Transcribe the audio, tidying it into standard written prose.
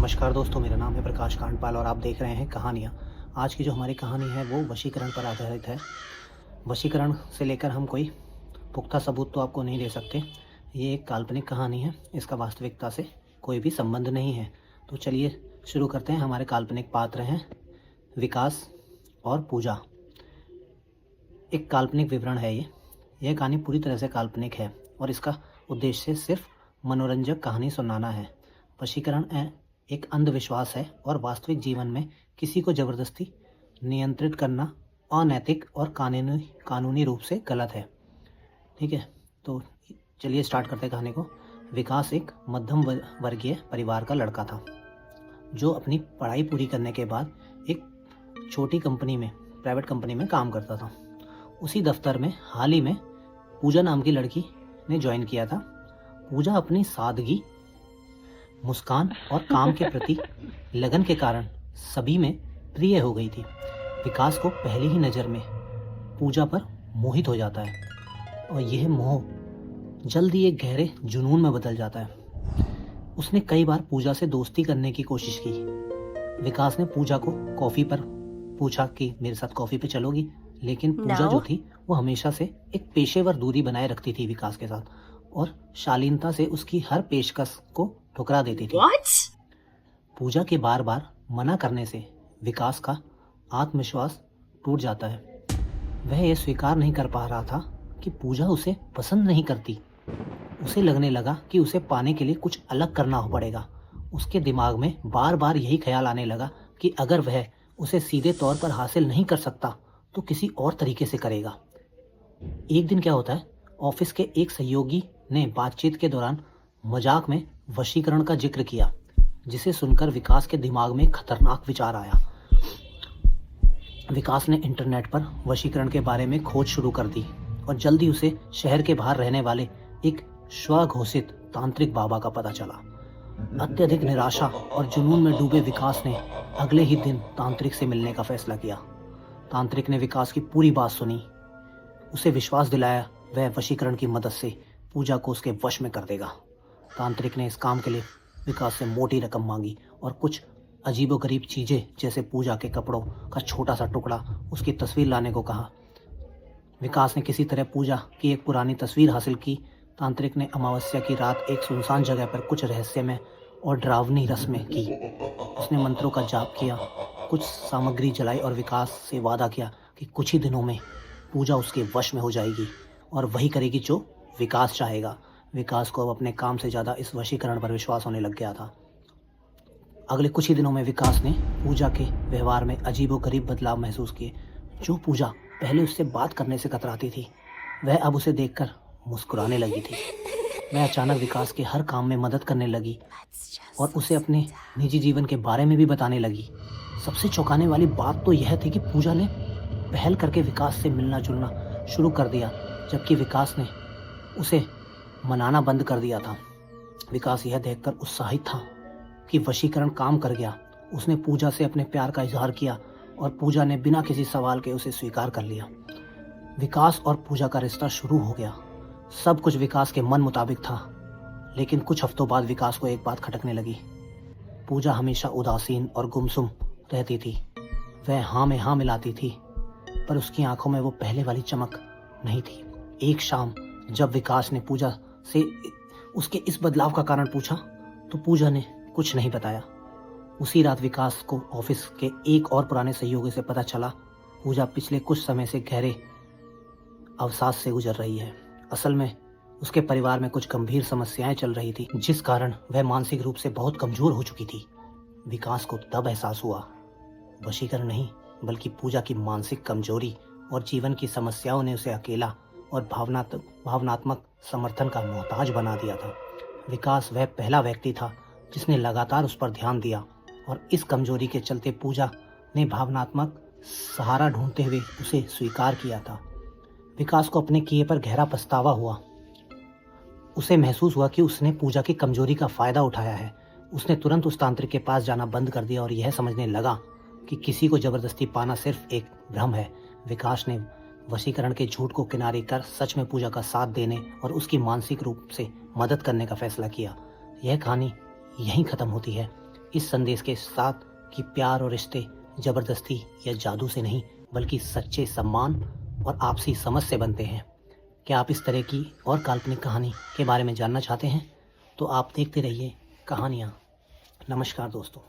नमस्कार दोस्तों, मेरा नाम है प्रकाश कांडपाल और आप देख रहे हैं कहानियाँ। आज की जो हमारी कहानी है वो वशीकरण पर आधारित है। वशीकरण से लेकर हम कोई पुख्ता सबूत तो आपको नहीं दे सकते। ये एक काल्पनिक कहानी है, इसका वास्तविकता से कोई भी संबंध नहीं है। तो चलिए शुरू करते हैं। हमारे काल्पनिक पात्र हैं विकास और पूजा। एक काल्पनिक विवरण है यह कहानी पूरी तरह से काल्पनिक है और इसका उद्देश्य सिर्फ मनोरंजक कहानी सुनाना है। वशीकरण एक अंधविश्वास है और वास्तविक जीवन में किसी को जबरदस्ती नियंत्रित करना अनैतिक और कानूनी रूप से गलत है। ठीक है, तो चलिए स्टार्ट करते हैं कहानी को। विकास एक मध्यम वर्गीय परिवार का लड़का था जो अपनी पढ़ाई पूरी करने के बाद एक छोटी प्राइवेट कंपनी में काम करता था। उसी दफ्तर में हाल ही में पूजा नाम की लड़की ने ज्वाइन किया था। पूजा अपनी सादगी, मुस्कान और काम के प्रति लगन के कारण सभी में प्रिय हो गई थी। विकास को पहली ही नज़र में पूजा पर मोहित हो जाता है और यह मोह जल्दी एक गहरे जुनून में बदल जाता है। उसने कई बार पूजा से दोस्ती करने की कोशिश की। विकास ने पूजा को कॉफ़ी पर पूछा कि मेरे साथ कॉफ़ी पे चलोगी, लेकिन पूजा जो थी वो हमेशा से एक पेशेवर दूरी बनाए रखती थी विकास के साथ और शालीनता से उसकी हर पेशकश को ठुकरा देती थी। पूजा के बार बार मना करने से विकास का आत्मविश्वास टूट जाता है। वह यह स्वीकार नहीं कर पा रहा था कि पूजा उसे पसंद नहीं करती। उसे लगने लगा कि उसे पाने के लिए कुछ अलग करना पड़ेगा। उसके दिमाग में बार बार यही ख्याल आने लगा कि अगर वह उसे सीधे तौर पर हासिल नहीं कर सकता तो किसी और तरीके से करेगा। एक दिन क्या होता है, ऑफिस के एक सहयोगी ने बातचीत के दौरान मजाक में वशीकरण का जिक्र किया, जिसे सुनकर विकास के दिमाग में खतरनाक विचार आया। विकास ने इंटरनेट पर वशीकरण के बारे में खोज शुरू कर दी और जल्दी उसे शहर के बाहर रहने वाले एक स्वघोषित तांत्रिक बाबा का पता चला। अत्यधिक निराशा और जुनून में डूबे विकास ने अगले ही दिन तांत्रिक से मिलने का फैसला किया। तांत्रिक ने विकास की पूरी बात सुनी, उसे विश्वास दिलाया वह वशीकरण की मदद से पूजा को उसके वश में कर देगा। तांत्रिक ने इस काम के लिए विकास से मोटी रकम मांगी और कुछ अजीबोगरीब चीज़ें जैसे पूजा के कपड़ों का छोटा सा टुकड़ा, उसकी तस्वीर लाने को कहा। विकास ने किसी तरह पूजा की एक पुरानी तस्वीर हासिल की। तांत्रिक ने अमावस्या की रात एक सुनसान जगह पर कुछ रहस्यमय और डरावनी रस्में की। उसने मंत्रों का जाप किया, कुछ सामग्री जलाई और विकास से वादा किया कि कुछ ही दिनों में पूजा उसके वश में हो जाएगी और वही करेगी जो विकास चाहेगा। विकास को अब अपने काम से ज़्यादा इस वशीकरण पर विश्वास होने लग गया था। अगले कुछ ही दिनों में विकास ने पूजा के व्यवहार में अजीबोगरीब बदलाव महसूस किए। जो पूजा पहले उससे बात करने से कतराती थी, वह अब उसे देखकर मुस्कुराने लगी थी। वह अचानक विकास के हर काम में मदद करने लगी और उसे अपने निजी जीवन के बारे में भी बताने लगी। सबसे चौंकाने वाली बात तो यह थी कि पूजा ने पहल करके विकास से मिलना जुलना शुरू कर दिया, जबकि विकास ने उसे मनाना बंद कर दिया था। विकास यह देखकर उत्साहित था कि वशीकरण काम कर गया। उसने पूजा से अपने प्यार का इजहार किया और पूजा ने बिना किसी सवाल के उसे स्वीकार कर लिया। विकास और पूजा का रिश्ता शुरू हो गया। सब कुछ विकास के मन मुताबिक था, लेकिन कुछ हफ्तों बाद विकास को एक बात खटकने लगी। पूजा हमेशा उदासीन और गुमसुम रहती थी। वह हाँ में हाँ मिलाती थी, पर उसकी आंखों में वो पहले वाली चमक नहीं थी। एक शाम जब विकास ने पूजा से उसके इस बदलाव का कारण पूछा तो पूजा ने कुछ नहीं बताया। उसी रात विकास को ऑफिस के एक और पुराने सहयोगी से पता चला पूजा पिछले कुछ समय से गहरे अवसाद से गुजर रही है। असल में उसके परिवार में कुछ गंभीर समस्याएं चल रही थी, जिस कारण वह मानसिक रूप से बहुत कमजोर हो चुकी थी। विकास को तब एहसास हुआ वशीकरण नहीं बल्कि पूजा की मानसिक कमजोरी और जीवन की समस्याओं ने उसे अकेला और भावनात्मक समर्थन का मोहताज बना दिया था। विकास वह पहला व्यक्ति था जिसने लगातार उस पर ध्यान दिया और इस कमजोरी के चलते पूजा ने भावनात्मक सहारा ढूंढते हुए उसे स्वीकार किया था। विकास को अपने किए पर गहरा पछतावा हुआ। उसे महसूस हुआ कि उसने पूजा की कमजोरी का फायदा उठाया है। उसने तुरंत उस तांत्रिक के पास जाना बंद कर दिया और यह समझने लगा कि किसी को जबरदस्ती पाना सिर्फ एक भ्रम है। विकास ने वशीकरण के झूठ को किनारे कर सच में पूजा का साथ देने और उसकी मानसिक रूप से मदद करने का फैसला किया। यह कहानी यहीं खत्म होती है। इस संदेश के साथ कि प्यार और रिश्ते जबरदस्ती या जादू से नहीं बल्कि सच्चे सम्मान और आपसी समझ से बनते हैं। क्या आप इस तरह की और काल्पनिक कहानी के बारे में जानना चाहते हैं? तो आप देखते रहिए कहानियाँ। नमस्कार दोस्तों।